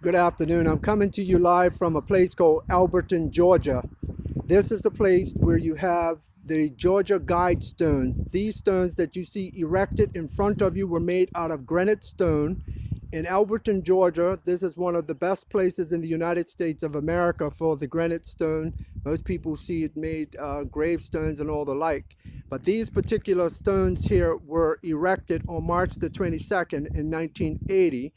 Good afternoon. I'm coming to you live from a place called Alberton, Georgia. This is a place where you have the Georgia Guide stones. These stones that you see erected in front of you were made out of granite stone. In Alberton, Georgia, this is one of the best places in the United States of America for the granite stone. Most people see it made gravestones and all the like. But these particular stones here were erected on March the 22nd in 1980,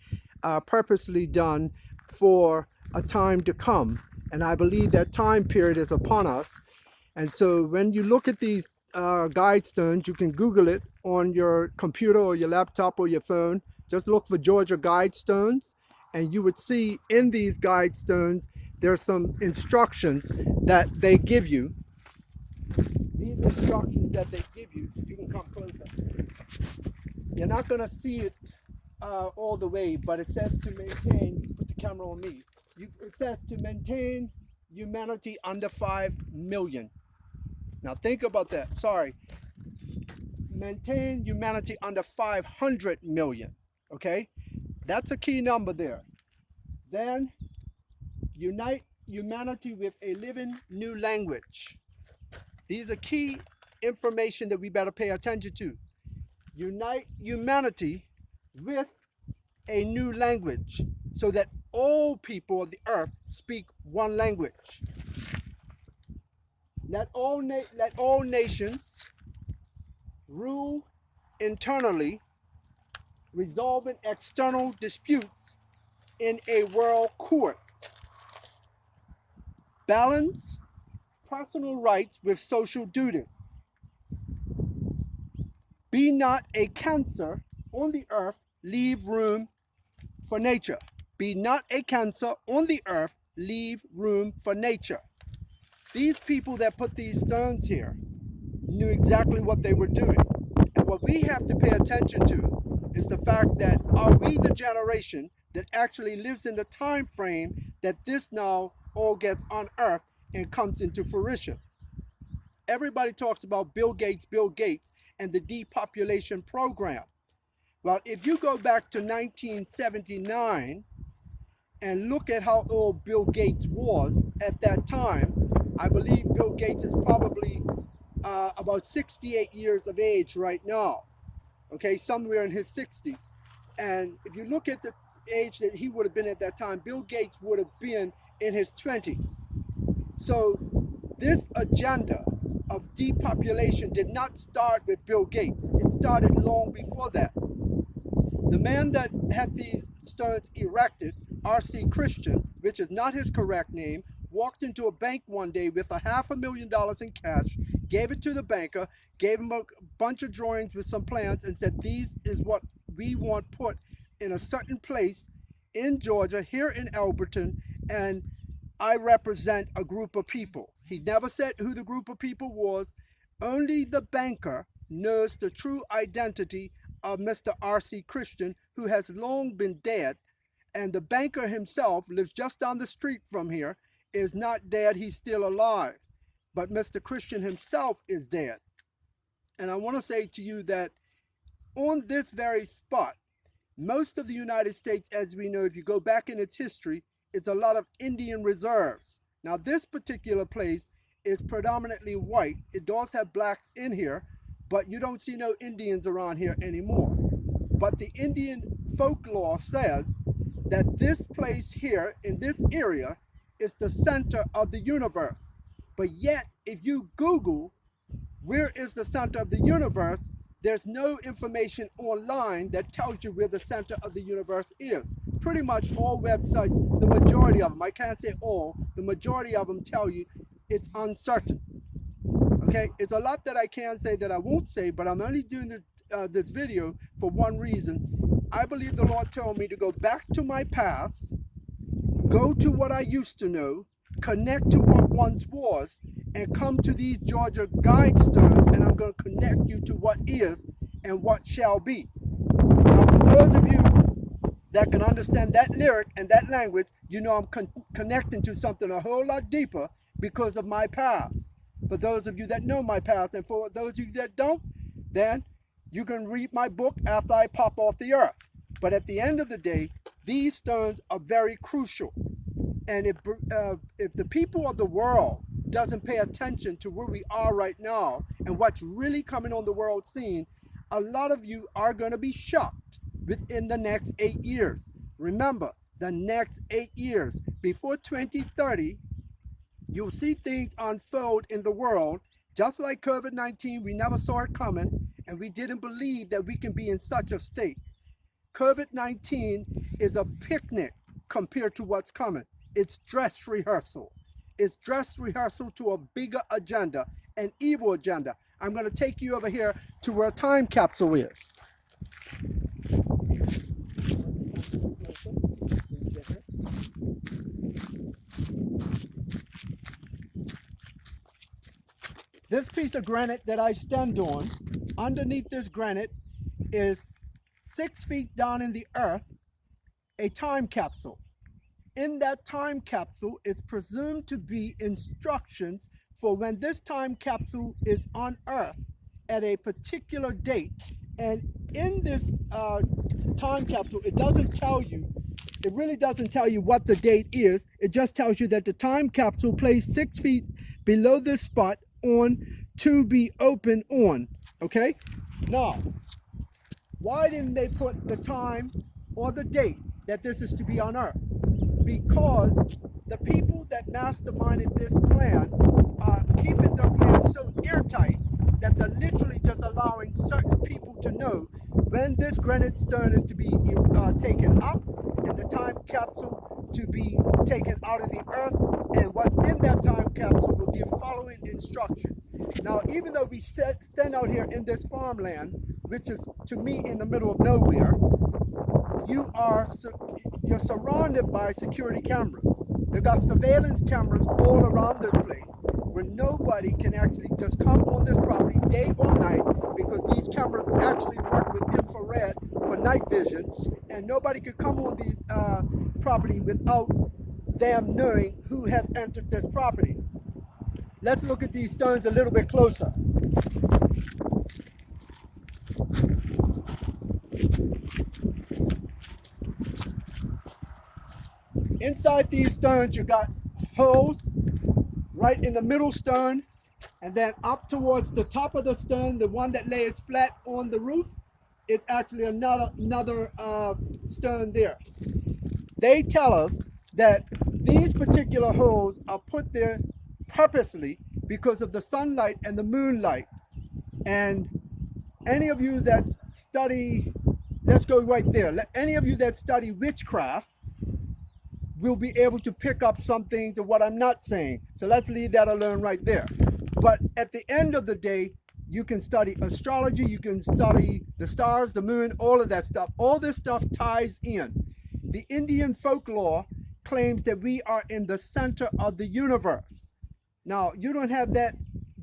purposely done for a time to come. And I believe that time period is upon us. And so when you look at these guide stones, you can Google it on your computer or your laptop or your phone. Just look for Georgia guide stones, and you would see in these guide stones, there's some instructions that they give you. These instructions that they give you, you can come closer. You're not going to see it all the way, but it says to maintain, put the camera on me. It says to maintain humanity under 5 million. Now think about that. Sorry. Maintain humanity under 500 million. Okay? That's a key number there. Then unite humanity with a living new language. These are key information that we better pay attention to. Unite humanity with a new language so that all people of the earth speak one language. Let all nations rule internally, resolving external disputes in a world court. Balance personal rights with social duties. Be not a cancer on the earth, leave room for nature. Be not a cancer on the earth, leave room for nature. These people that put these stones here knew exactly what they were doing. And what we have to pay attention to is the fact that are we the generation that actually lives in the time frame that this now all gets unearthed and comes into fruition. Everybody talks about Bill Gates, and the depopulation program. Well, if you go back to 1979 and look at how old Bill Gates was at that time, I believe Bill Gates is probably about 68 years of age right now. Okay, somewhere in his 60s. And if you look at the age that he would have been at that time, Bill Gates would have been in his 20s. So this agenda of depopulation did not start with Bill Gates. It started long before that. The man that had these stones erected, R.C. Christian, which is not his correct name, walked into a bank one day with $500,000 in cash, gave it to the banker, gave him a bunch of drawings with some plans, and said, "These is what we want put in a certain place in Georgia, here in Alberton, and I represent a group of people." He never said who the group of people was. Only the banker knows the true identity of Mr. R.C. Christian, who has long been dead, and the banker himself lives just down the street from here, is not dead, he's still alive. But Mr. Christian himself is dead. And I want to say to you that on this very spot, most of the United States, as we know, if you go back in its history, it's a lot of Indian reserves. Now, this particular place is predominantly white. It does have blacks in here, but you don't see no Indians around here anymore. But the Indian folklore says that this place here, in this area, is the center of the universe. But yet, if you Google where is the center of the universe, there's no information online that tells you where the center of the universe is. Pretty much all websites, the majority of them, I can't say all, the majority of them tell you it's uncertain. Okay, it's a lot that I can say that I won't say, but I'm only doing this video for one reason. I believe the Lord told me to go back to my past, go to what I used to know, connect to what once was, and come to these Georgia guide stones, and I'm going to connect you to what is and what shall be. Now, for those of you that can understand that lyric and that language, you know I'm connecting to something a whole lot deeper because of my past. For those of you that know my past, and for those of you that don't, then you can read my book after I pop off the earth. But at the end of the day, these stones are very crucial. And if the people of the world doesn't pay attention to where we are right now and what's really coming on the world scene, a lot of you are going to be shocked within the next 8 years. Remember, the next 8 years, before 2030, you'll see things unfold in the world, just like COVID-19. We never saw it coming, and we didn't believe that we can be in such a state. COVID-19 is a picnic compared to what's coming. It's dress rehearsal. It's dress rehearsal to a bigger agenda, an evil agenda. I'm going to take you over here to where a time capsule is. This piece of granite that I stand on, underneath this granite is 6 feet down in the earth, a time capsule. In that time capsule, it's presumed to be instructions for when this time capsule is on Earth at a particular date. And in this time capsule, it doesn't tell you, it really doesn't tell you what the date is. It just tells you that the time capsule placed 6 feet below this spot on to be open on. Okay? Now, why didn't they put the time or the date that this is to be on Earth? Because the people that masterminded this plan are keeping their plan so airtight that they're literally just allowing certain people to know when this granite stone is to be taken up and the time capsule to be taken out of the earth, and what's in that time capsule will give following instructions. Now, even though we stand out here in this farmland, which is to me in the middle of nowhere, you're surrounded by security cameras. They've got surveillance cameras all around this place where nobody can actually just come on this property day or night, because these cameras actually work with infrared for night vision, and nobody could come on these property without them knowing who has entered this property. Let's look at these stones a little bit closer. Inside these stones, you got holes right in the middle stone, and then up towards the top of the stone, the one that lays flat on the roof, it's actually another stone there. They tell us that these particular holes are put there purposely because of the sunlight and the moonlight. And any of you that study, let's go right there, any of you that study witchcraft will be able to pick up some things of what I'm not saying. So let's leave that alone right there. But at the end of the day, you can study astrology, you can study the stars, the moon, all of that stuff. All this stuff ties in. The Indian folklore claims that we are in the center of the universe. Now, you don't have that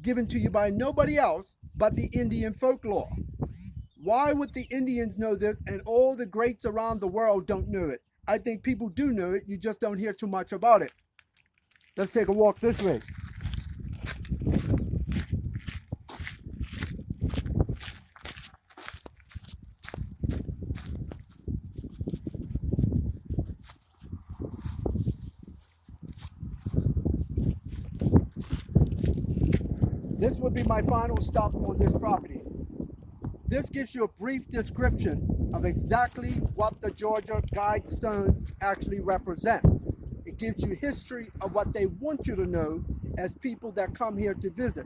given to you by nobody else but the Indian folklore. Why would the Indians know this and all the greats around the world don't know it? I think people do know it, you just don't hear too much about it. Let's take a walk this way. This would be my final stop on this property. This gives you a brief description of exactly what the Georgia guide stones actually represent. It gives you history of what they want you to know as people that come here to visit.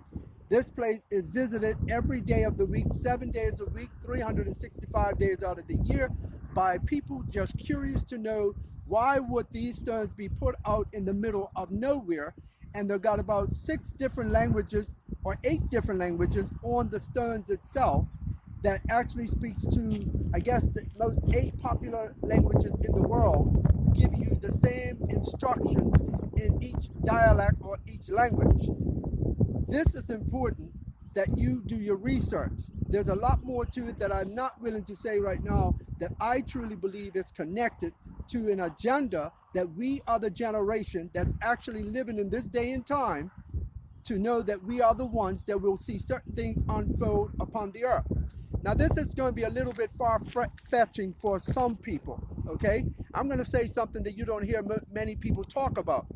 This place is visited every day of the week, 7 days a week, 365 days out of the year, by people just curious to know why would these stones be put out in the middle of nowhere. And they've got about 6 different languages or 8 different languages on the stones itself that actually speaks to, I guess, the most 8 popular languages in the world, give you the same instructions in each dialect or each language. This is important that you do your research. There's a lot more to it that I'm not willing to say right now that I truly believe is connected to an agenda that we are the generation that's actually living in this day and time to know that we are the ones that will see certain things unfold upon the earth. Now, this is going to be a little bit far-fetching for some people. okay? I'm going to say something that you don't hear many people talk about.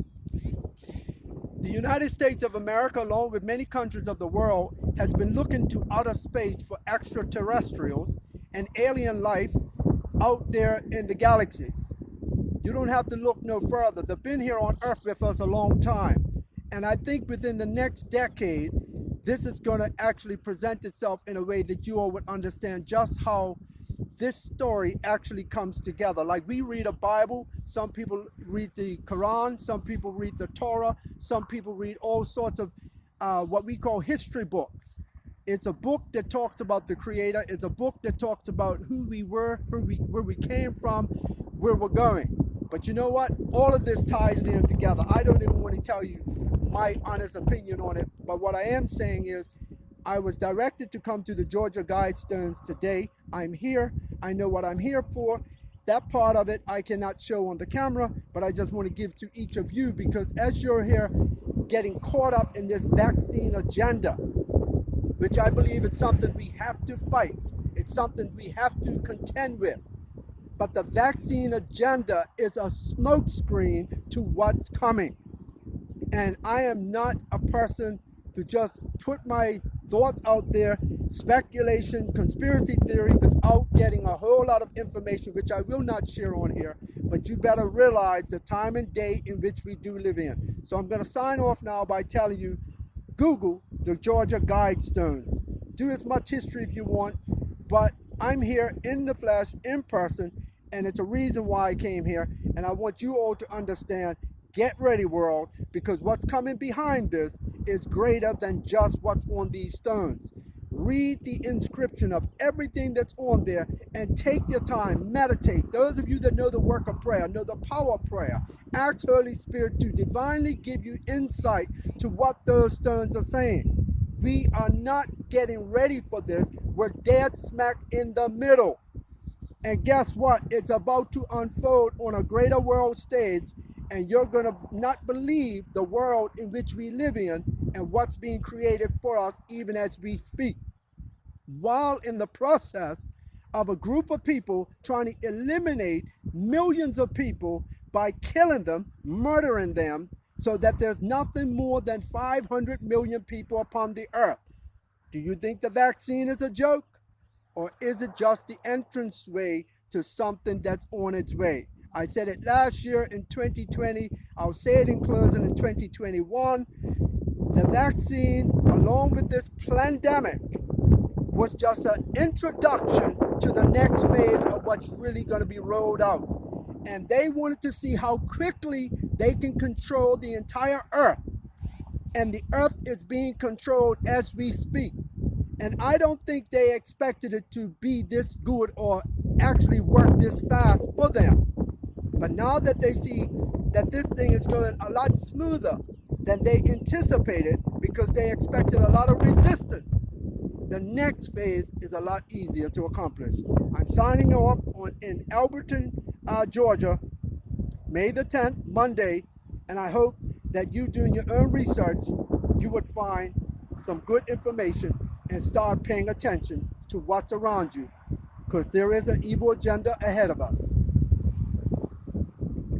The United States of America, along with many countries of the world, has been looking to outer space for extraterrestrials and alien life out there in the galaxies. You don't have to look no further. They've been here on Earth with us a long time. And I think within the next decade, this is going to actually present itself in a way that you all would understand just how this story actually comes together. Like we read a Bible, some people read the Quran, some people read the Torah, some people read all sorts of what we call history books. It's a book that talks about the Creator. It's a book that talks about who we were, where we came from, where we're going. But you know what? All of this ties in together. I don't even want to tell you my honest opinion on it. But what I am saying is I was directed to come to the Georgia Guidestones today. I'm here. I know what I'm here for. That part of it I cannot show on the camera, but I just want to give to each of you because as you're here getting caught up in this vaccine agenda, which I believe it's something we have to fight. It's something we have to contend with. But the vaccine agenda is a smokescreen to what's coming. And I am not a person to just put my thoughts out there, speculation, conspiracy theory, without getting a whole lot of information, which I will not share on here. But you better realize the time and day in which we do live in. So I'm going to sign off now by telling you, Google the Georgia Guidestones. Do as much history if you want, but I'm here in the flesh, in person, and it's a reason why I came here. And I want you all to understand, get ready, world, because what's coming behind this is greater than just what's on these stones. Read the inscription of everything that's on there and take your time, meditate. Those of you that know the work of prayer, know the power of prayer, ask Holy Spirit to divinely give you insight to what those stones are saying. We are not getting ready for this. We're dead smack in the middle. And guess what? It's about to unfold on a greater world stage, and you're going to not believe the world in which we live in and what's being created for us even as we speak. While in the process of a group of people trying to eliminate millions of people by killing them, murdering them, so that there's nothing more than 500 million people upon the earth. Do you think the vaccine is a joke? Or is it just the entranceway to something that's on its way? I said it last year in 2020. I'll say it in closing in 2021. The vaccine, along with this pandemic, was just an introduction to the next phase of what's really going to be rolled out. And they wanted to see how quickly they can control the entire earth. And the earth is being controlled as we speak. And I don't think they expected it to be this good or actually work this fast for them. But now that they see that this thing is going a lot smoother than they anticipated because they expected a lot of resistance, the next phase is a lot easier to accomplish. I'm signing off in Alberton, Georgia, May the 10th, Monday, and I hope that you doing your own research, you would find some good information and start paying attention to what's around you, because there is an evil agenda ahead of us.